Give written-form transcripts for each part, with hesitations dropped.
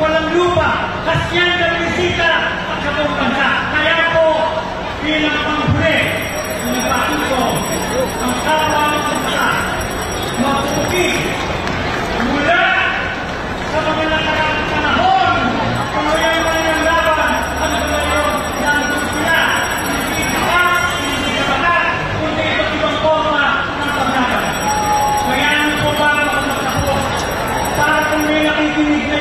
walang lupa, kasyan ng bisita at sa buong bansa. Kaya po, bilang panghuli, nabati ko ang kapwa ng bansa, magpuki mula sa mga nakaraang panahon, pangyayari ng laban, ang pangyayari ng sila, hindi taas, hindi kabalat, kundi iba't ibang forma ng paglaban. Kaya ano po ba makapagtapos? Para kung may nakikinig na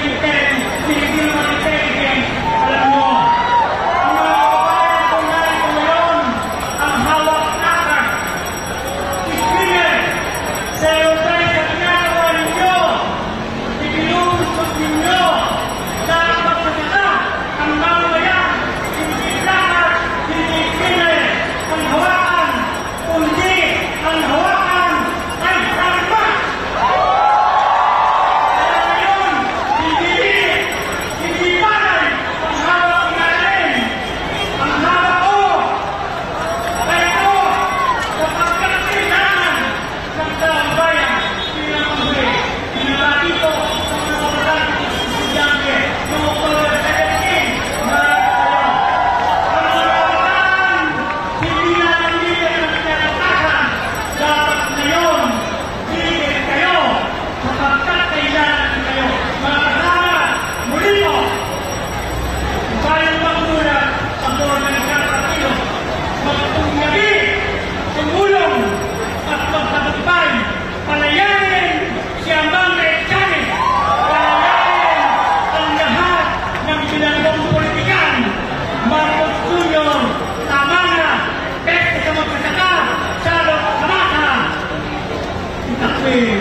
pinigil ng intelligence, alam mo, ang mga kababayan kung narito ngayon, ang hawak nakak, ispinner, sayo tayo sa ginagawa ninyo, ipinumusot ninyo, sa pagsasaka, ang mamayan, hindi lahat, hindi ispinner, ang hawakan, kundi ang hawakan ay arma. Hindi palay ang hawak natin. Ang hawak ko. Kaya ko, kapag kailangan ng taong bayan, bilang panghuli, binabati ko sa mga kabataan ng estudyante noong October 17, marami kayo. Ang mga kabataan, hindi natin leader ng pinatatakan. Dapat ngayon, leader kayo kapag kailangan kayo. Mga kasama, muli po, tayong magmulat sa organisasyon partido, magtunyabi, tumulong at magtagumpay, palayanin si Amang Echane, palayanin ang lahat ng binanggong politikan. Marcos Jr., tama na, peste sa magsasaka, salot sa mata. Itakwil,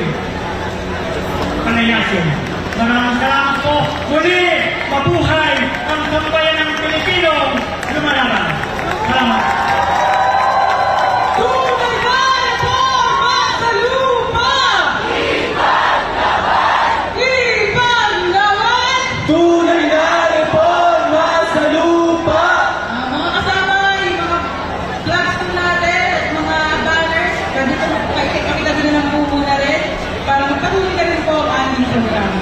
palayasin. Maraming salamat po. Muli, mabuhay ang sambayan ng Pilipino lumalaban. Salamat. Tunay na reforma sa lupa! Ibang lawan! Tunay na reforma sa lupa! Mga kasama, yung mga flags natin, mga banners, pakita din ng bumo na rin para magpatuloy ka rin po ang ating programa.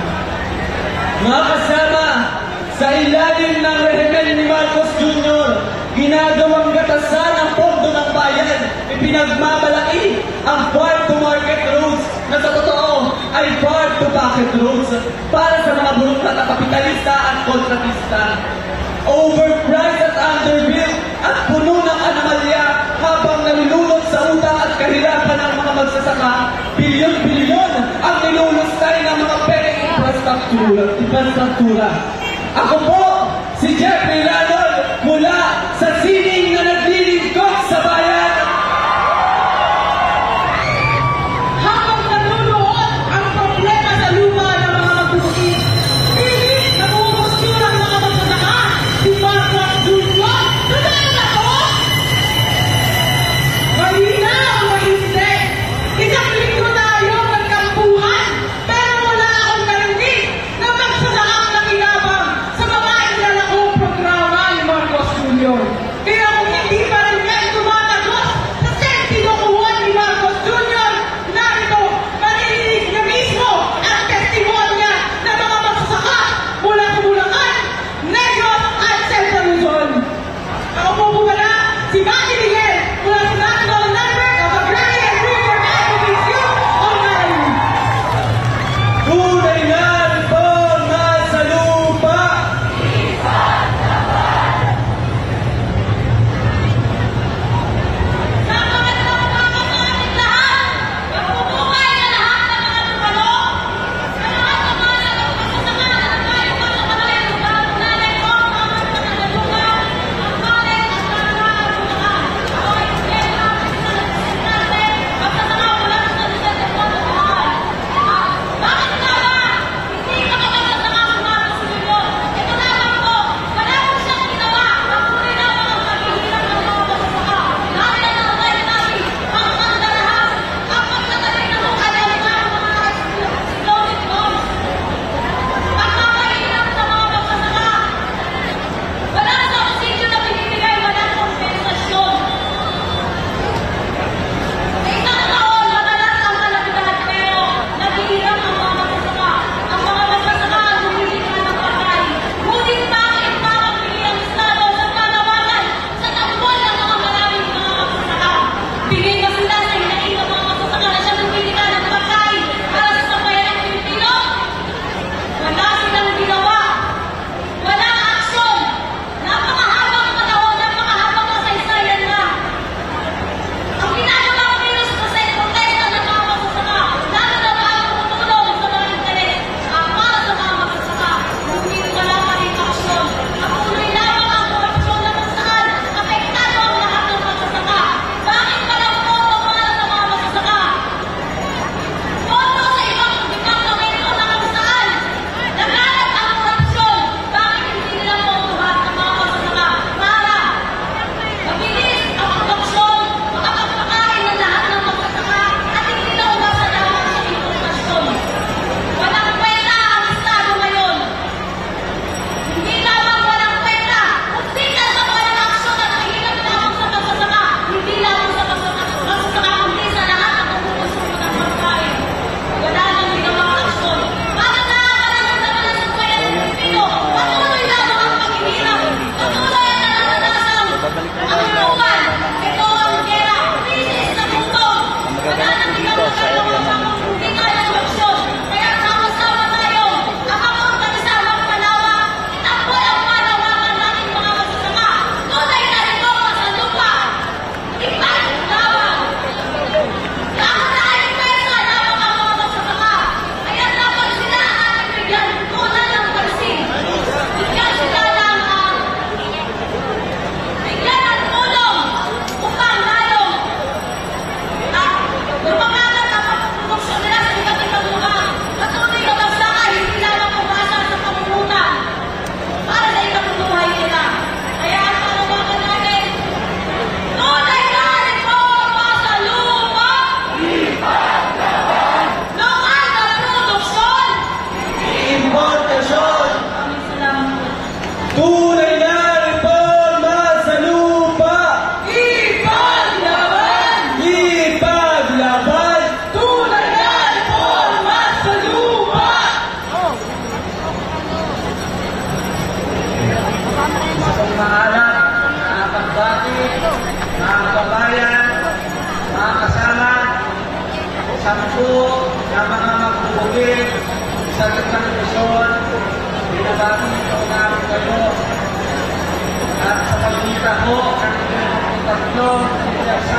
Mga kasama, sa ilalim ng rehimen ni Marcos Jr., ginagawang gatasan ang pondo ng bayan, ipinagmamalaki ang farm-to-market roads na sa totoo ay farm-to-pocket roads para sa mga burokrat na kapitalista at kontratista. Overpriced at underbuilt at puno ng anomalya habang nalulunod sa utang at kahirapan ng mga magsasaka, bilyon-bilyon ang nilulustay ng mga pereng infrastruktura. Ako po, si Jeffrey Radol mula sa sining na naglilingkod sa bayan. Habang nanunood ang problema sa lupa ng mga magbubukid, pilit na bumubustyon ang mga magsasaka, si Marcos Jr. Totoo na to? Malina ang mahindi. Isang linggo tayo nagkampuhan, pero wala akong narinig na magsasaka ang nakilabang sa mga ilalakong programa ni Marcos Jr.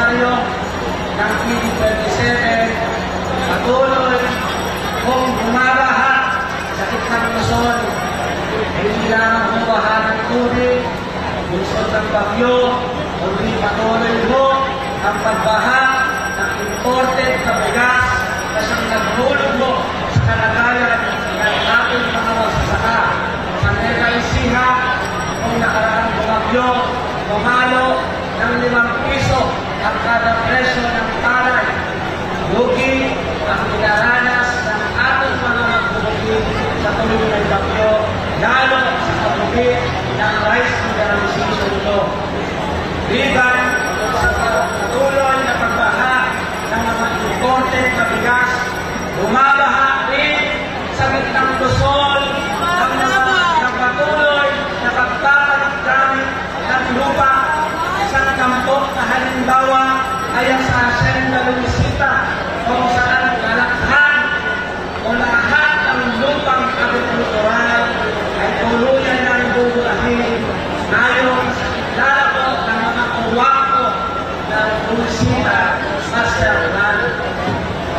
anibersaryo ng PG-27, patuloy kung bumarahat sa gitnang Luzon. Hindi lang ang baha ng tubig, bunsod ng bagyo, kundi patuloy mo ang pagbaha ng imported na bigas na siyang naghulog sa kalagayan ng ating mga magsasaka. Sa Mega Ecija, kung nakaraang bumagyo, pumalo ng 5 piso ang kada presyo ng palay. Lugi ang pinaranas ng ating mga magbubukid sa tuloy ng bagyo, lalo sa kabuki ng rice mineralization ito. Liban sa patuloy na pagbaha ng mga imported na bigas, bumabaha rin sa gitnang Luzon ng mga patuloy na pagpapalit-gamit ng lupa. Isang tampok na halimbawa ay ang sa Hacienda Luisita, kung saan kalakhan o lahat ng lupang agrikultural ay tuluyan ng buburahin ayon sa lalako ng mga uwako ng Luisita Master Plan.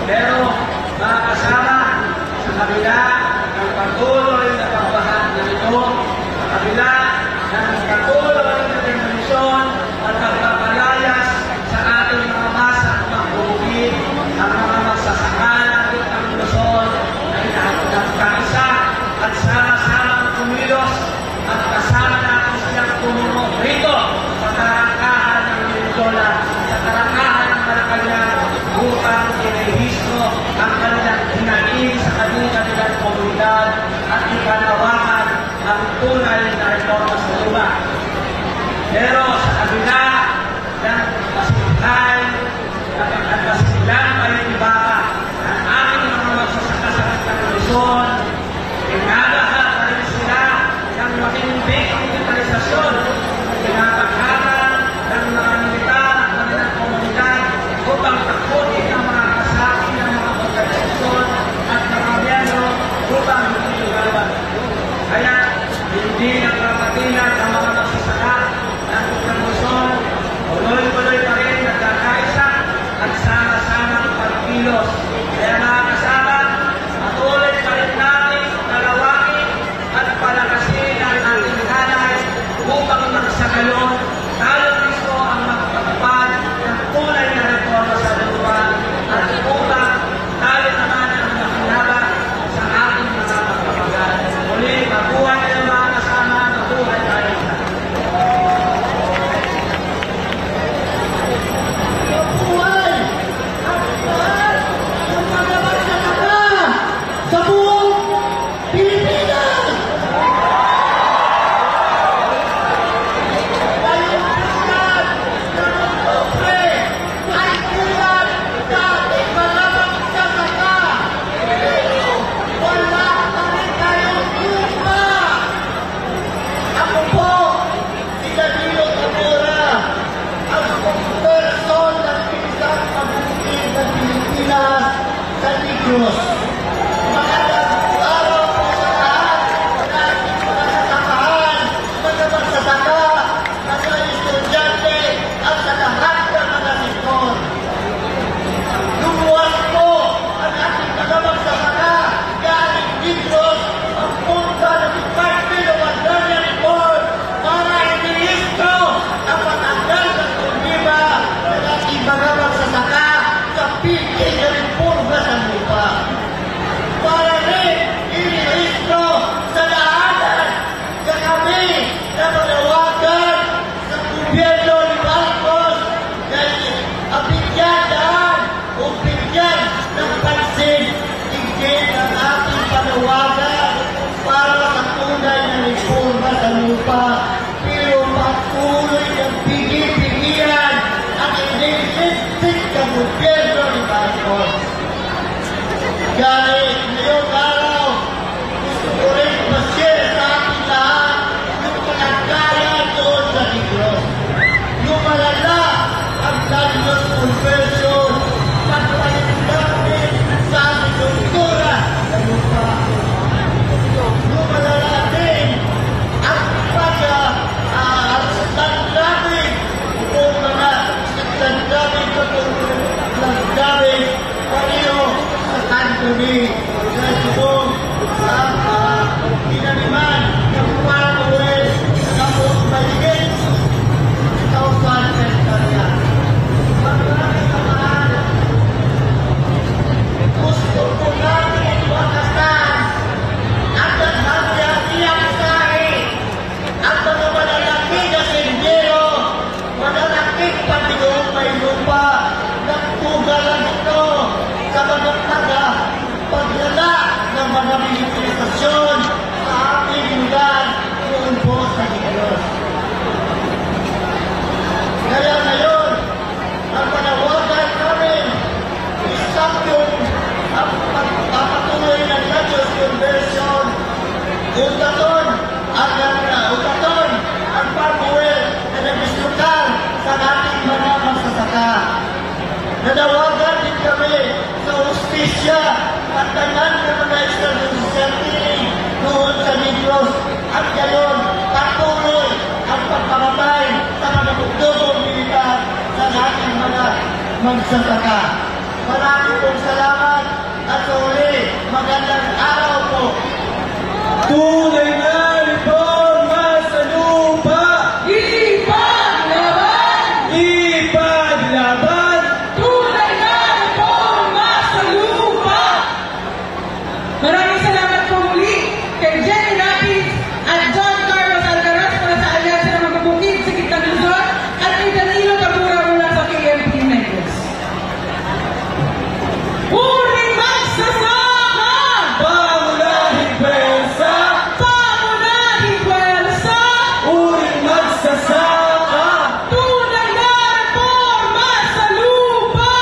Pero mga kasama, sa kabila ng patuloy na pagbaha nito, sa kabila ng patuloy na demolition at pagpapalayas sa ating mga masa at magbubukid, ang mga magsasaka ng Luzon ay nagkaisa at sama-sama kumilos at kasama natin silang tumumo rito sa karangkahan ng Mindoro, sa karangkahan ng Malacanang, upang inihistro ang kanilang hinaing sa kanilang komunidad at ipanawakan ang tunay na reforma sa lupa. Pero sa kabila ng pasiglahan at pasiglahan palitibaka ang aming mga magsasaka sa Luzon, pinagaha pa rin sila ng matinding digitalisasyon, pinapaghahan ng mga militar at kanilang komunidad upang takutin ang mga kasaki ng mga organisasyon at mga miyembro upang hindi lugawan. Kaya hindi nagpapatinan ang mga magsasaka ng Luzon, tuloy-tuloy pa rin nagkakaisa at sama-sama pagkilos. Kaya mga kasama, patuloy pa rin natin nalawakin at palakasin ang ating hanay upang magsagalon tayo mismo ang magpatupad ng tunay na reforma sa lupa at upang tayo naman ang makinabang sa ating mga magpapagad. Muli, mabuhay ng mga kasama, mabuhay tayo. Mabuhay ang lahat ng mga magsasaka sa buong Pilipinas! Ngayong tulad ng Oktubre ay tulad sa ating mga magsasaka. Wala pa rin tayong lupa. Ako po, si Danilo Zamora, ang spokesperson ng Pinsang Pagbubukin ng Pilipinas sa Negros. Magandang araw po sa lahat ng ating mga kasamahan, mga magsasaka, mga estudyante, at sa lahat ng mga sektor. Lumuwas po ang ating mga magsasaka galing Negros ang punta ng Department of Agrarian Reform para i-rehistro ang matanggal ng problema ng ating mga magsasaka sa piling na reforma sa lupa. Para rin i-rehistro sa lahanan na kami na manawagan sa gobyerno ni Marcos na abigyan o bigyan ng pansin higit ang ating panawagan para sa tunay na reforma sa lupa. Pero patuloy ng pigil-pigilan ang inilistik ng gobyerno ni Marcos. Dahil ngayong araw, gusto ko rin ma-share sa ating lahat yung kalagayan doon sa Negros. Yung malala ang Daniel's Confession, pagpalit namin sa agrikultura sa lupa. Yung malala din ang pag-stand namin kung mga stand namin magsasaka. Maraming pong salamat at sa uli, magandang araw po. Tunay na reforma sa lupa! Ipaglaban! Ipaglaban! Tunay na reforma sa lupa! Maraming salamat po muli kay Jenny Rapids at John Carlos Alcaraz para sa alyansa ng magbubukid sa Gitnang Luzon at kay Danilo Tabura mula sa KMP Negros. Uling magsasaka! Pangunahing pwersa! Pangunahing pwersa! Uring magsasaka! Tunay na reforma sa lupa!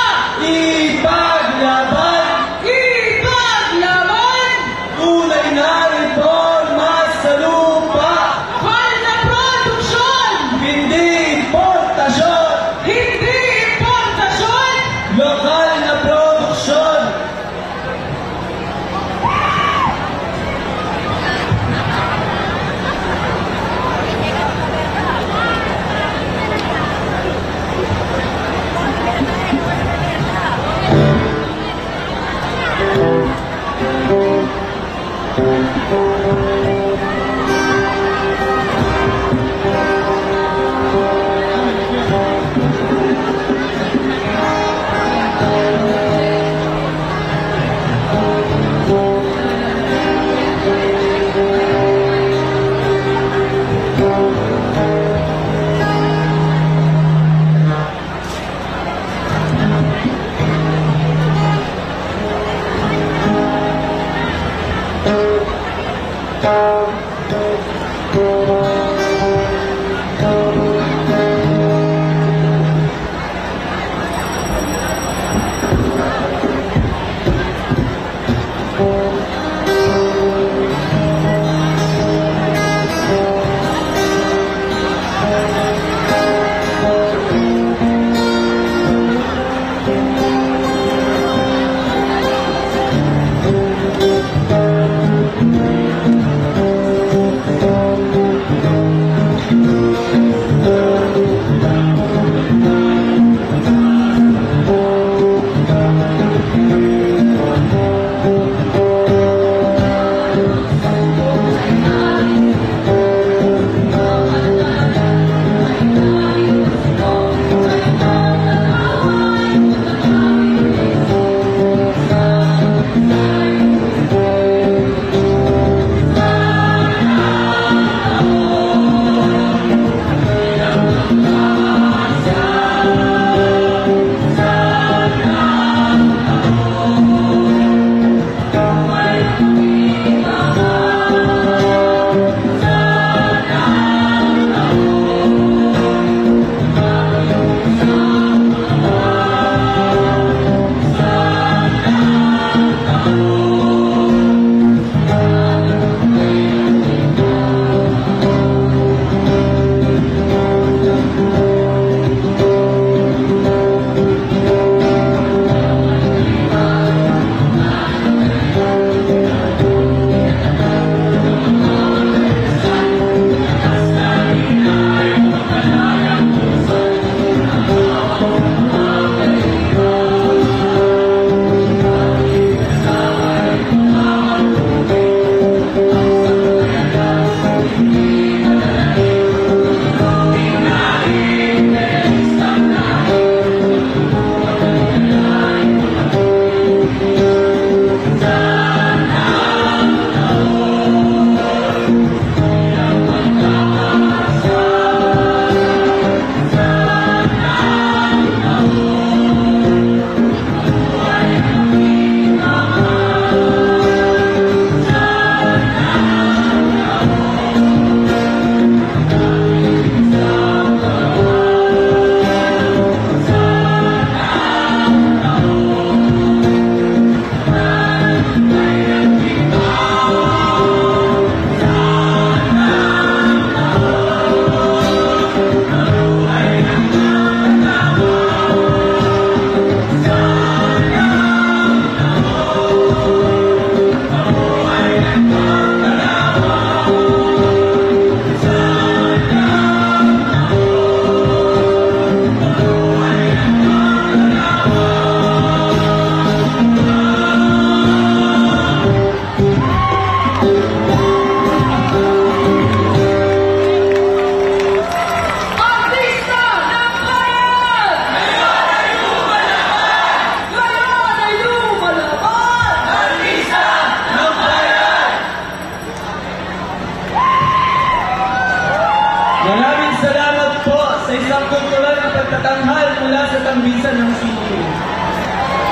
Ipaglaban! Ipaglaban! Tunay na reforma sa lupa! Mahal na produksyon! Hindi importasyon! Hindi importasyon! Lokal na produksyon!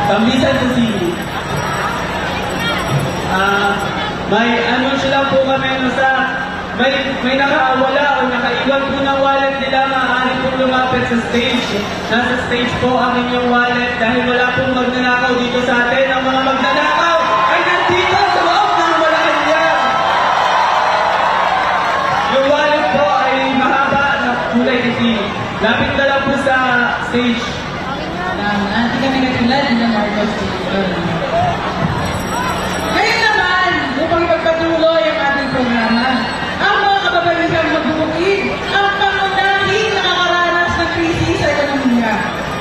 Tambisan sa City. May ano sila po kami may nakawala o nakaiwan po ng wallet nila, maaari pong lumapit sa stage. Nasa stage po ang inyong wallet dahil wala pong magnanakaw dito sa atin. Ang mga magnanakaw ay nandito sa loob ng Malacanang. Yung wallet po ay mahaba na kulay itim. Lapit na lang po sa stage. Hindi kami katulad ng Marcos Jr. Ngayon naman, upang ipagpatuloy ang ating programa, ang mga kababaisang magbubukid ang pangunahing nakakaranas ng krisis sa ekonomiya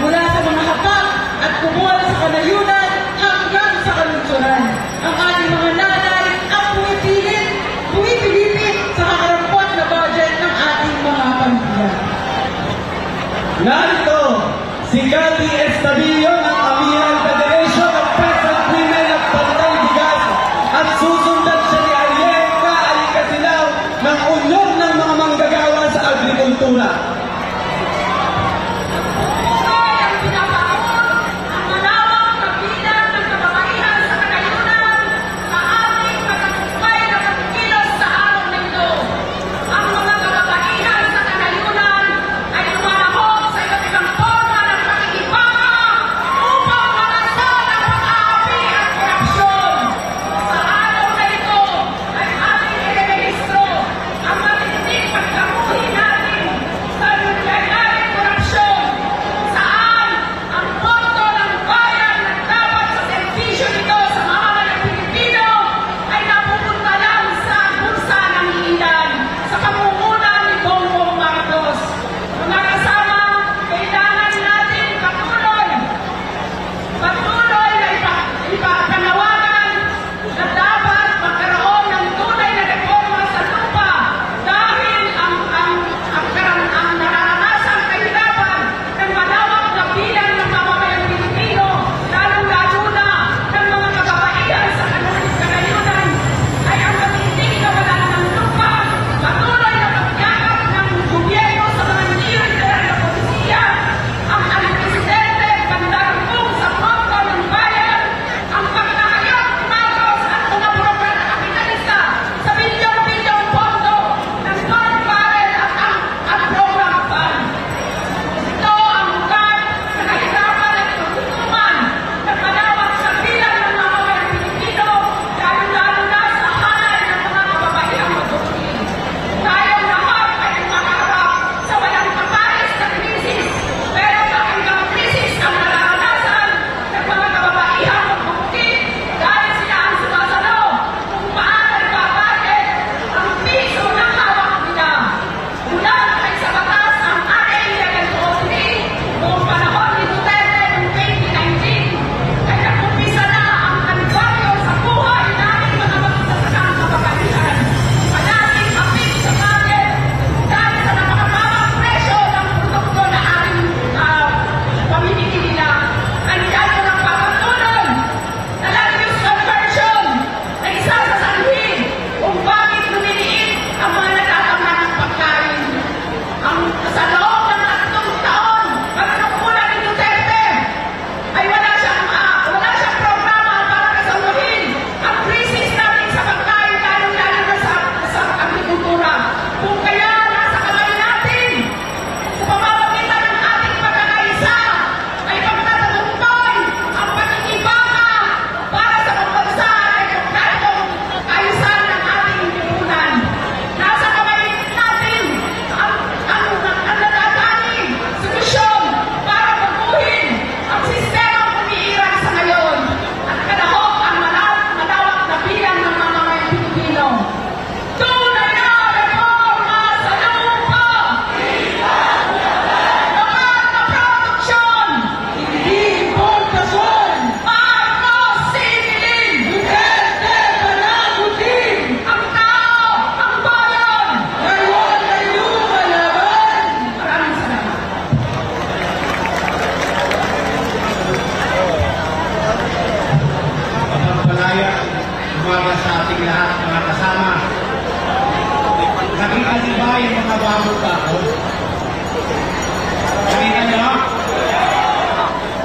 mula sa mga hapak at kumuha sa kanayunan hanggang sa kalunsuran. Ang ating mga nanay ang pumipilipit sa kakarampot na budget ng ating mga pamilya. Narito si Cathy Estabillo ng Amihan Federation of Peasant Women at Pantay Bigas at susundan siya ni Ariel Alicasilaw ng Union ng mga manggagawa sa agrikultura.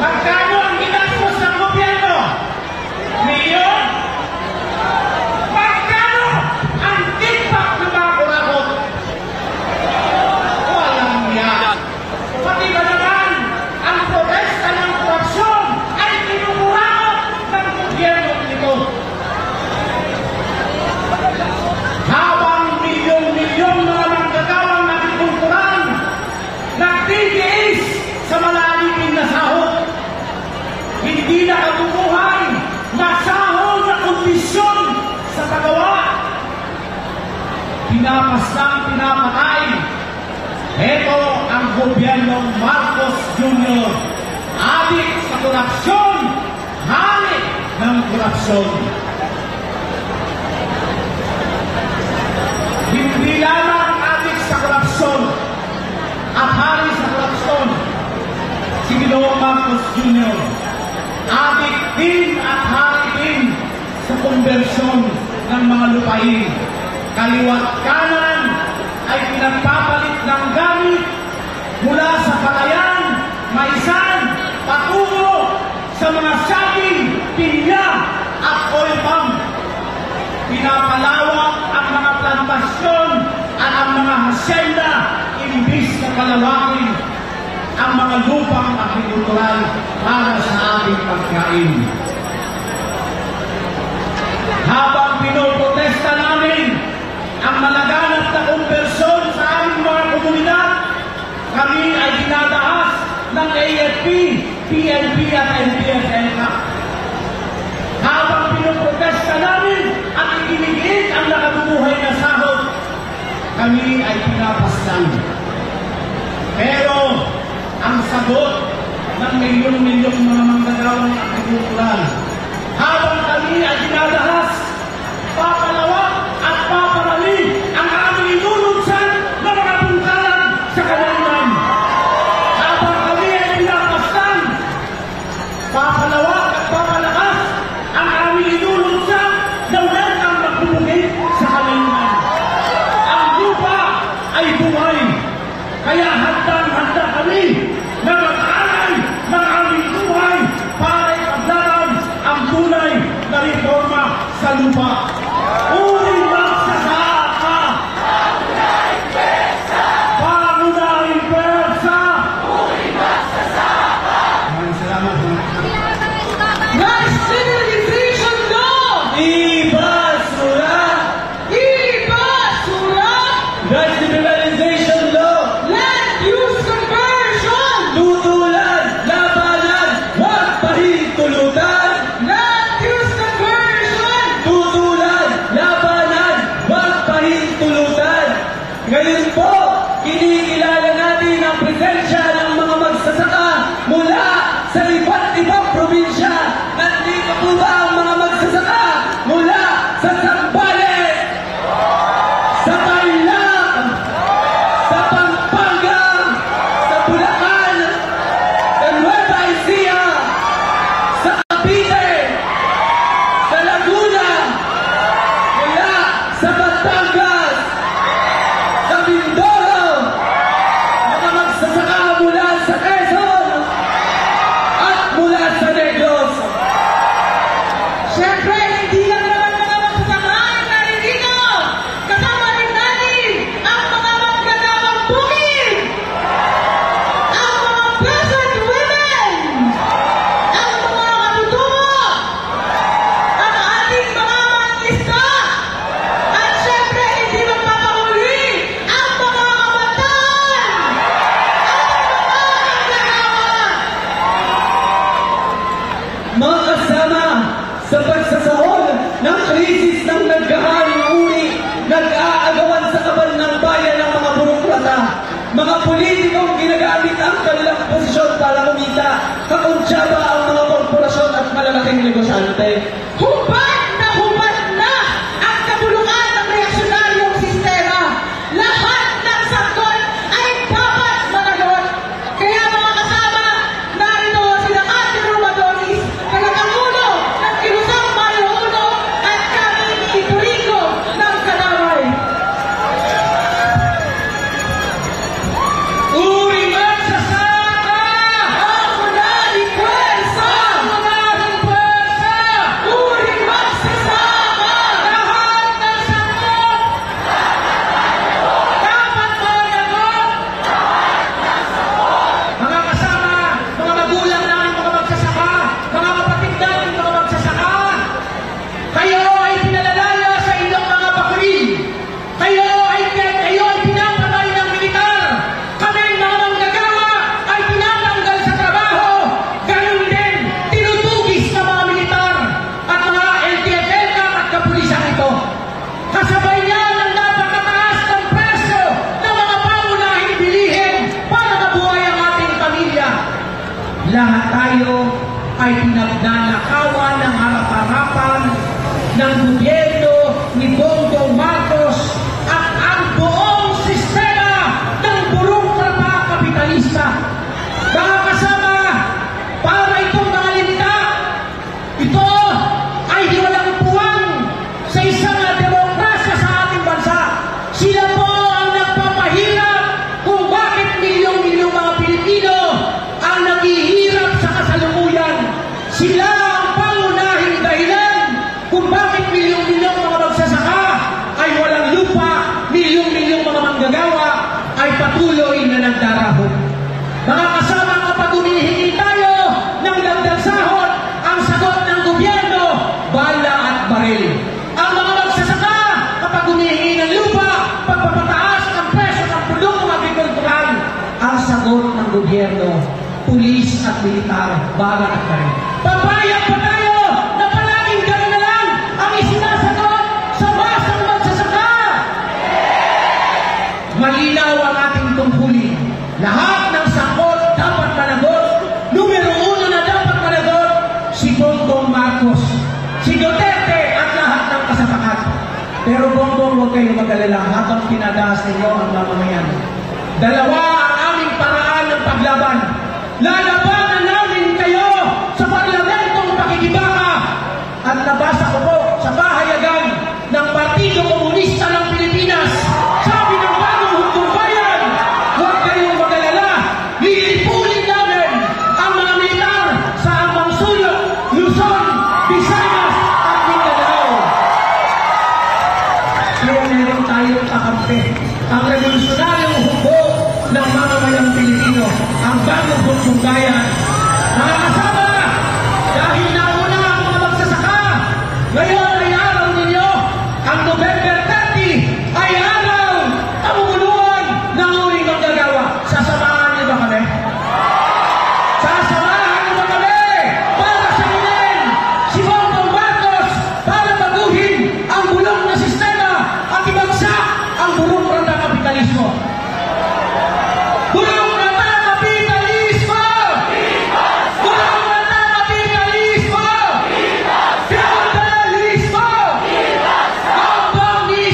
Magkano ang ginastos ng pinapaslang pinapakain. Ito ang gobyernong Marcos Jr. Adik sa korupsyon, hari ng korupsyon. Hindi lamang adik sa korupsyon at hari sa korupsyon si Ginoong Marcos Jr. Adik din at hari din sa konbersyon ng mga lupain. Kaliwat kanan ay pinagpapalit ng gamit mula sa palayan, maisan, patungo sa mga saging, pinya at oil palm. Pinapalawak ang mga plantasyon at ang mga hasyenda imbis na palawakin ang mga lupang agrikultural para sa ating pagkain. Habang pinoprotesta namin ang malaganap na konbersyon sa aming mga komunidad, kami ay dinadahas ng AFP, PNP at NPFL. Habang pinoprotesta namin at ikinigiit ang nakabubuhay na sahod, kami ay pinapaslan. Pero ang sagot ng milyon-milyong mga manggagawang agrikultural, habang kami ay dinadahas, papalawak at paparami ang aming inulunsan na mga bungkalan sa kanayunan. Habang kami ay pinapaslan, papalawak at papalakas ang aming inulunsan na walang ang magbubugit sa kanayunan. Ang lupa ay buhay, kaya handang-handa kami na mag-alay ng aming buhay para ipaglaban ang tunay na reforma sa lupa. Uling magsasaka! Pangunahing pwersa! Uling magsasaka! Maraming salamat. Rice Civilization Law! Ibasura! Ibasura! Rice Civilization Law! Land Use Conversion! Tutulan! Labanan! Huwag pahintulutan! Land Use Conversion! Tutulan! Labanan! Huwag pahintulutan! Ngayon po, kinikilala natin ang presensya ng mga magsasaka mula sa iba't ibang probinsya. Nandito po ba ang mga magsasaka mula sa Zambales, sa Tarlac, sa Pampanga, sa Bulacan, sa Nueva Ecija, sa Cavite, sa Laguna, mula sa Batangas, sa Mindoro, mga magsasaka mula sa Quezon at mula sa Negros. Siyempre, hindi lang naman mga magsasaka ang naririto. Kasama rin natin ang mga manggagawang bukid, ang mga peasant women, ang mga katutubo, ang ating mga mangisda, at siyempre, hindi magpapahuli ang mga kabataan, ang mga manggagawa. Mga kasama, sa pagsasahol ng krisis ng nagkaharing uri, nag-aagawan sa kaban ng bayan ng mga burokrata, mga politikong ginagamit ang kanilang posisyon para kumita, kakuntsaba ang mga korporasyon at malalaking negosyante. Hubad na ang kabulukan ng reaksyonaryong sistema. Lahat ng sagot ay dapat managot. Kaya mga kasama, narito sila Ate Romadonis, tagapangulo ng Kilusang Marihono at kami ni Turico ng Kalaway. Uri magsasaka! Ang unahing pwersa! Ang unahing pwersa! Uri magsasaka! gobyerno ni Bongbong Marcos at ang buong sistema ng burokrata kapitalista. Mga kasama, para itong mga linta, ito ay walang puwang sa isang demokrasya sa ating bansa. Sila po ang nagpapahirap kung bakit milyong-milyong mga Pilipino ang naghihirap sa kasalukuyan. Sila ang pangunahing dahilan kung bakit milyong-milyong mga magsasaka ay walang lupa, milyong-milyong mga manggagawa ay patuloy na nagdarahon. Mga kasama, kapag humihingi tayo ng dagdag sahod, ang sagot ng gobyerno, bala at baril. Ang mga magsasaka, kapag humihingi ng lupa, pagpapataas ang presyo ng produktong agrikultural, ang sagot ng gobyerno, pulis at militar, bala at baril. Papayag pa tayo na palaging gano'n na lang ang isinasagot sa masang magsasaka. Malinaw ang ating tungkulin. Lahat ng sakot dapat managot. Numero 1 na dapat managot, si Bongbong Marcos, si Duterte at lahat ng kasapakat. Pero Bongbong, huwag kayong mag-alala habang pinadaas ninyo ang mamamayan. Dalawa ang aming paraan ng paglaban. Lalabanan namin kayo sa parlamentong pakikibaka. At nabasa ko po sa pahayagan ng Partido Komunista ng Pilipinas, sabi ng bagong hukom bayan, huwag kayong mag-alala, lilipulin namin ang mga militar sa Ambang Sulok, Luzon, Visayas at Mindanao. Kaya meron tayong kakampi, ang revolusyonaryong hukbo ng mamamayang Pilipino, ang bagong hukom bayan. Mga kasama, dahil nauna ang mga magsasaka, ngayon ay araw ninyo, ang November 30 ay araw kamumuluan ng uling manggagawa. Sasamahan niyo ba kami? Sasamahan niyo ba kami para sagutin si Bongbong Marcos para baguhin ang bulong na sistema at ibagsak ang burokrata kapitalismo? Burokrata kapitalismo! Burokrata kapitalismo! Feudalismo! Komunismo!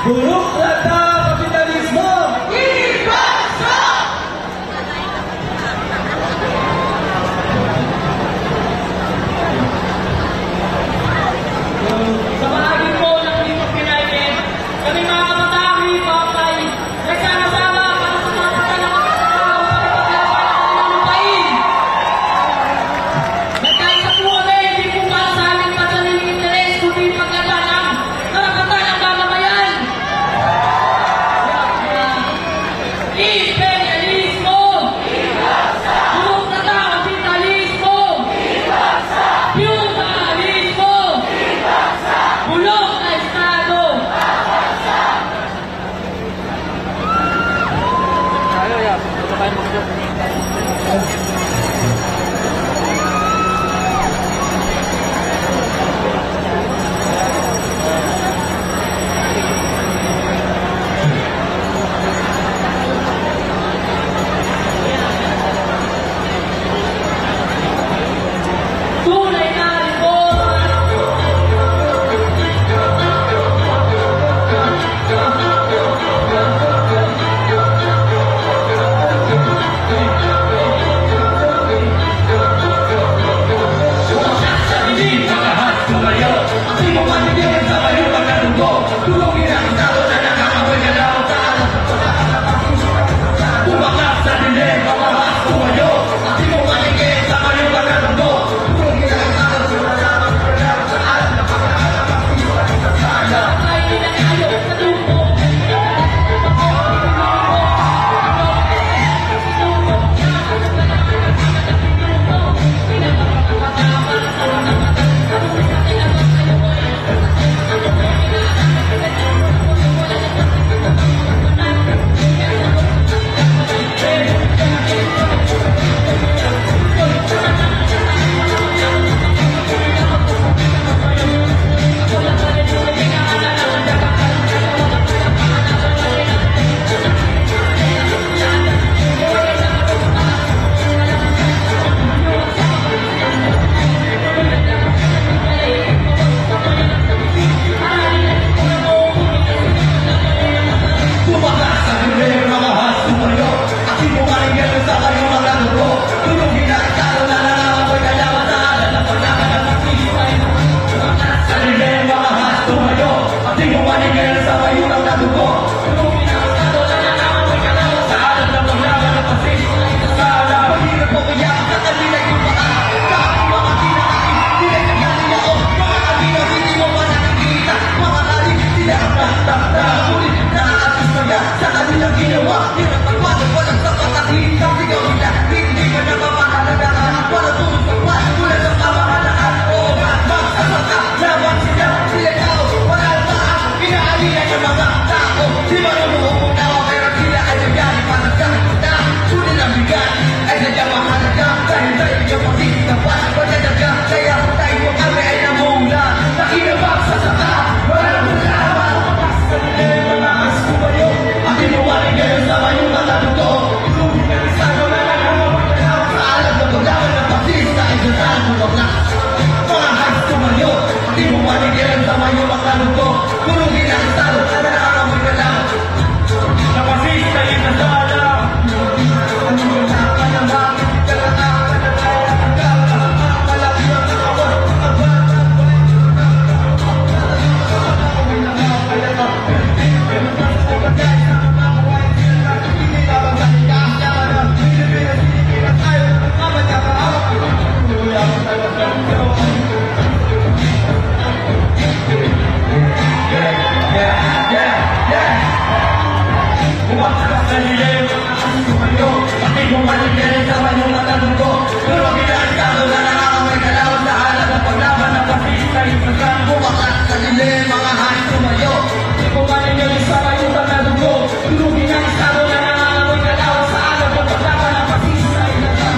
Burukrata kapitalismo! Sa bahagi po ng Team United, kami mga kabataan hip-hop ay nagsama-sama para sa mga pananakot sa tao para ipaglaban ang kanilang lupain. Nagkaisa po kami, hindi po para sa aming pansariling interes, kundi paglaban ang karapatan ng mamamayan. Imperialismo! Burukrata kapitalismo! Feudalismo! Bulok na Estado! Tunay na reforma!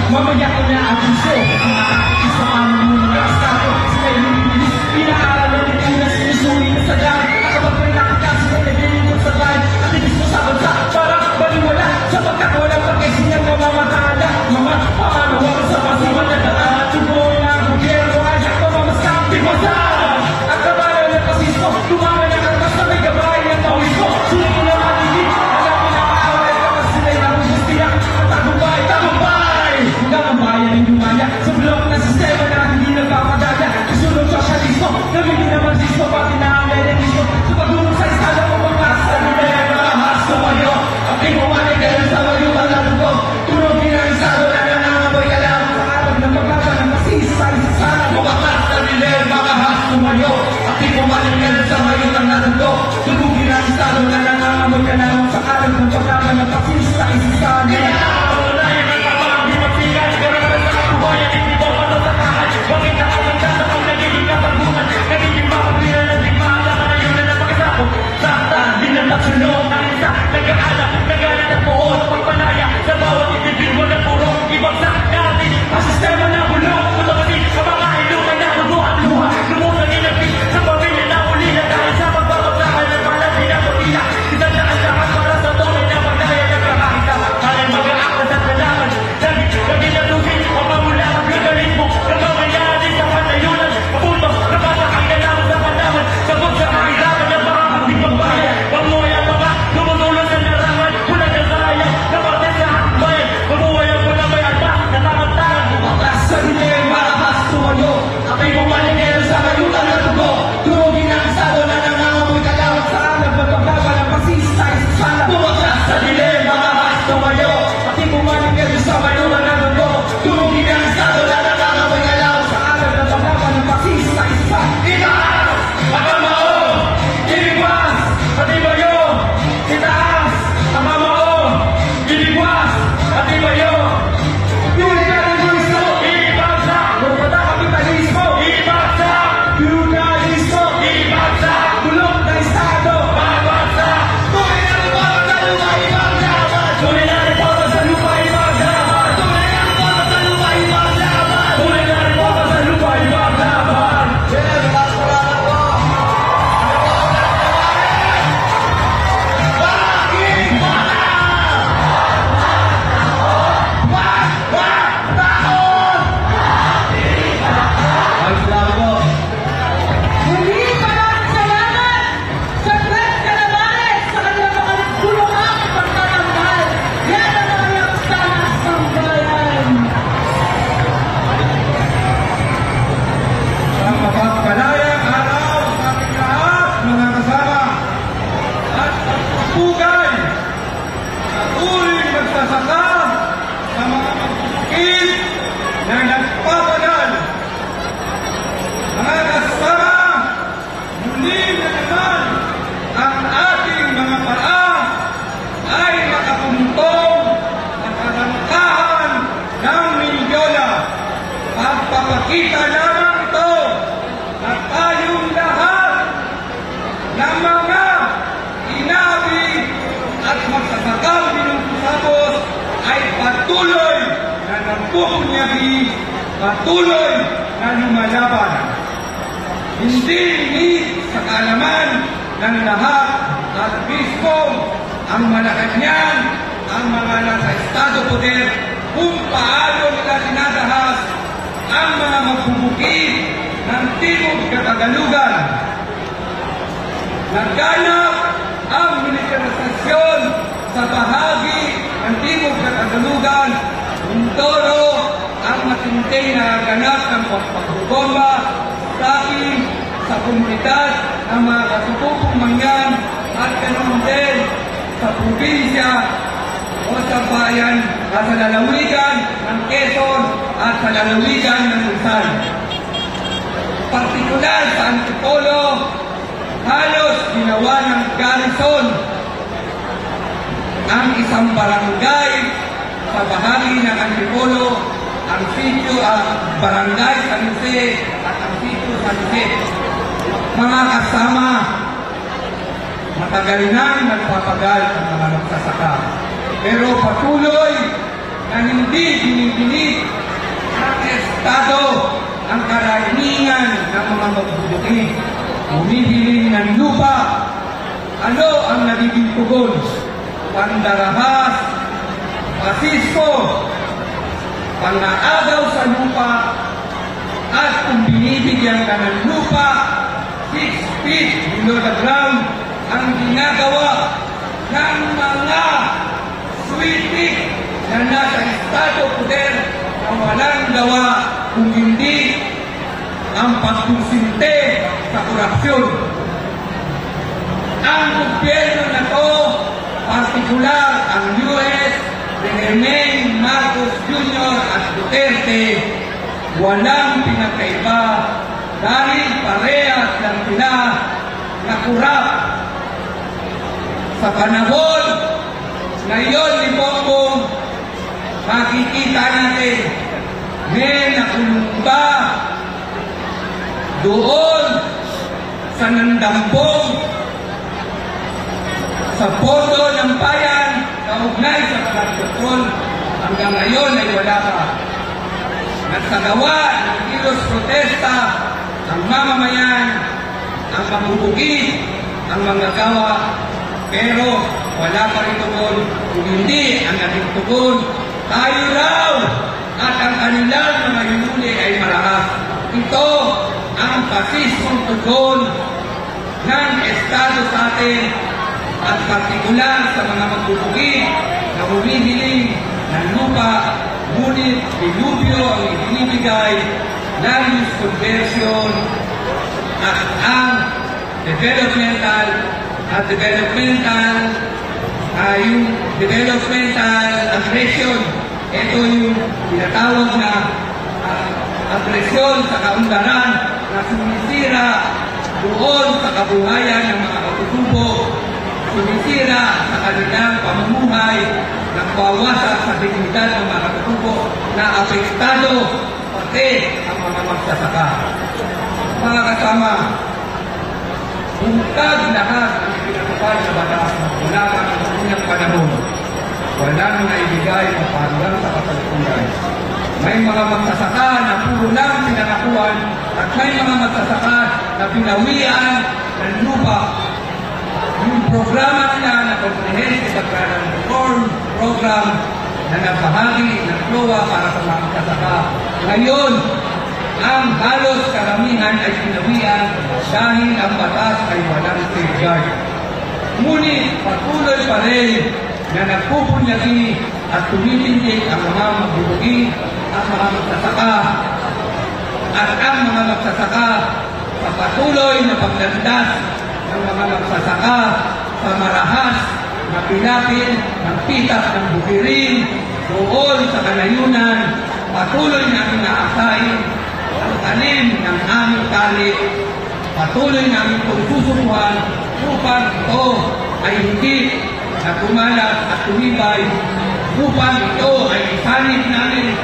Mamaya ko na ang puso, ang nakakisa ang mga estado. Sila yung bilis, pinaaral ng Pilipinas, sinusuri na sa dami. Nakapag may nakakasya, nagilingkod sa bahay, at ibig mo sa bansa, parang baliwala. nagpupunyagi patuloy na lumalaban. Hindi init sa kaalaman ng lahat at mismo ang Malacanang, ang mga nasa estado poder, kung paano nila dinadahas ang mga magbubukid ng Timog Katagalugan. Nagganap ang militarisasyon sa bahagi ng Timog Katagalugan, Mindoro, ang matindi na ganap ng pagbomba sa akin sa komunidad ng mga kasutupong mangyan at ganun din sa probinsya o sa bayan at sa lalawigan ng Quezon at sa lalawigan ng Rizal. Partikular sa Antipolo, halos ginawa ng garrison ang isang barangay sa bahagi ng Antipolo, ang sitio Barangay San Jose at ang sitio San Jose. Mga kasama, matagal nang nagpapagal ang mga magsasaka. Pero patuloy na hindi binibinig ng Estado ang karaniwan ng mga magbubukid. Bumibili ng lupa. Ano ang nagiging tugon? Pandarahas, pasismo, pang-aagaw sa lupa, at kung binibigyan ka ng lupa, 6 feet below the ground, ang ginagawa ng mga sweetik na nasa estado poder na walang gawa kung hindi ang pagsusinte sa korupsyon. Ang gobyerno na to, partikular ang US, Rene Marcos Jr. at Duterte, walang pinakaiba dahil parehas lang sila na kurap. Sa panahon ngayon ni Bongbong, makikita natin may nakulong ba doon sa Nandambong sa pondo ng bayan kaugnay sa pagkakontrol. Hanggang ngayon ay wala pa. Nagsagawa ng kilos protesta ang mamamayan, ang pamubugid, ang mga gawa, pero wala pa rin tugon. Kung hindi ang naging tugon, tayo raw at ang kanilang mga hinuli ay marahas. Ito ang pasismong tugon ng Estado sa atin at partikular sa mga magbubugid na humihiling ng lupa, ngunit dilubyo ang ibinibigay, land-use conversion at ang developmental aggression. Ito yung tinatawag na aggression sa kaunlaran na sumisira doon sa kabuhayan ng mga katutubo, sumisira sa kanilang pamumuhay, nagpawasak sa dignidad ng mga katutubo, na apektado pati ang mga magsasaka. Mga kasama, bungkag lahat ang pinatupad sa batas mula ng unang panahon. Walang naibigay o hanggang sa kasalukuyan. May mga magsasaka na puro lang pinanakuan at may mga magsasaka na pinawian ng lupa. Yung programa nila na Comprehensive Agrarian Reform Program na nagbahagi ng PROA para sa mga magsasaka. Ngayon, ang halos karamihan ay pinawian dahil ang batas ay walang safeguard. Ngunit patuloy pa rin na nagpupunyagi at tumitindig ang mga magbubugid at mga magsasaka. At ang mga magsasaka sa patuloy na paglandas ng mga magsasaka sa marahas na pinapil ng pitas ng bukirin doon sa kalayunan, patuloy namin naasahin ang talim ng aming tali. Patuloy namin itong susukuhan upang ito ay hindi na kumalat at tumibay, upang ito ay isanib namin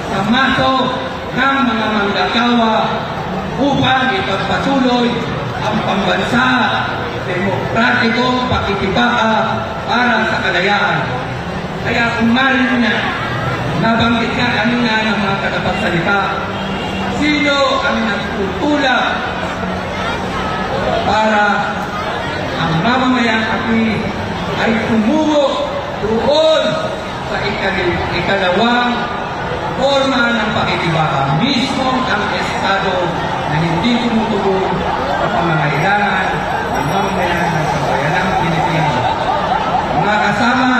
sa maso ng mga manggagawa upang ipagpatuloy ang pambansa demokratikong pakikibaka para sa kalayaan. Kaya kung marin na Nabanggit nga kanina ng mga tagapagsalita, sino ang nagtutulak para ang mamamayang api ay tumugo doon sa ikalawang forma ng pakikibaka, mismo ang Estado na hindi tumutugon sa pangangailangan ng mamamayan ng sambayanang Pilipino. Mga kasama,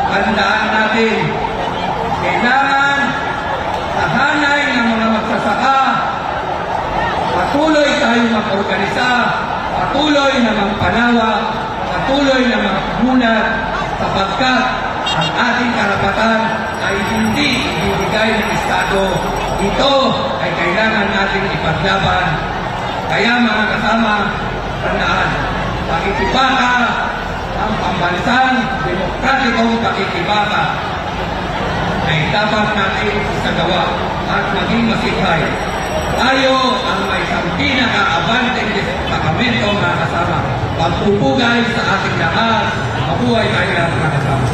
tandaan natin, kailangan sa hanay ng mga magsasaka, patuloy tayong mag-organisa, patuloy na magpalawak, patuloy na magbulat, sapagkat ang ating karapatan ay hindi ibibigay ng Estado. Ito ay kailangan nating ipaglaban. Kaya mga kasama, tandaan, pakikibaka, ang pambansang demokratikong pakikibaka ay dapat natin isagawa at maging masipay. Tayo ang may isang pinaka-abanteng destacamento mga kasama. Pagpupugay sa ating lahat, mabuhay tayo lahat mga kasama.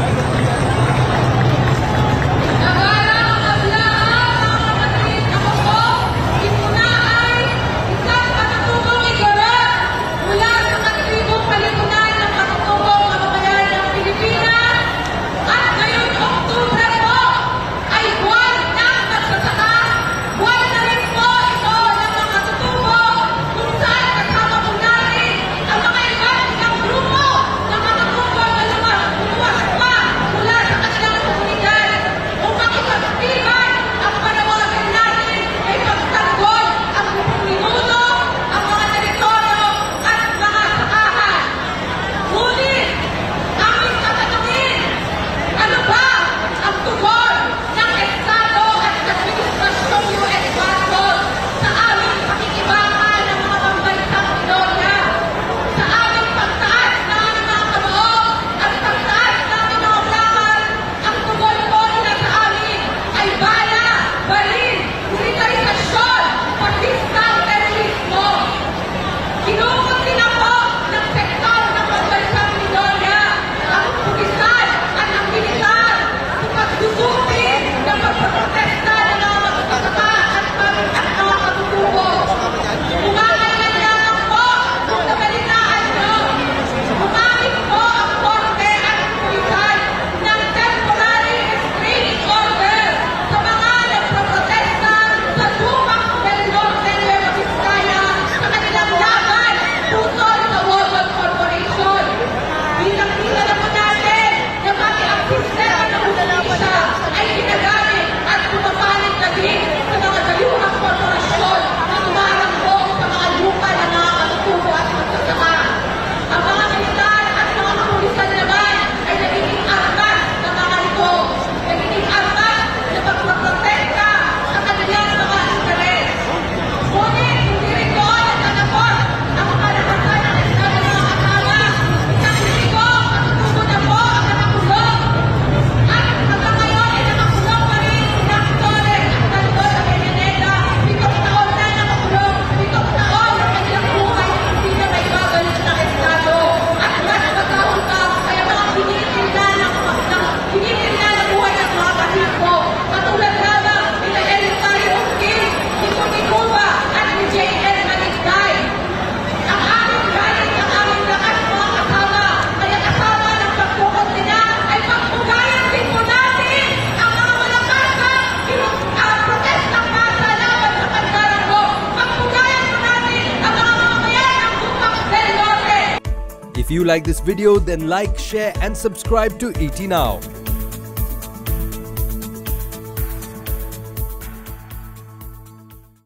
If you like this video, then like, share and subscribe to ET Now.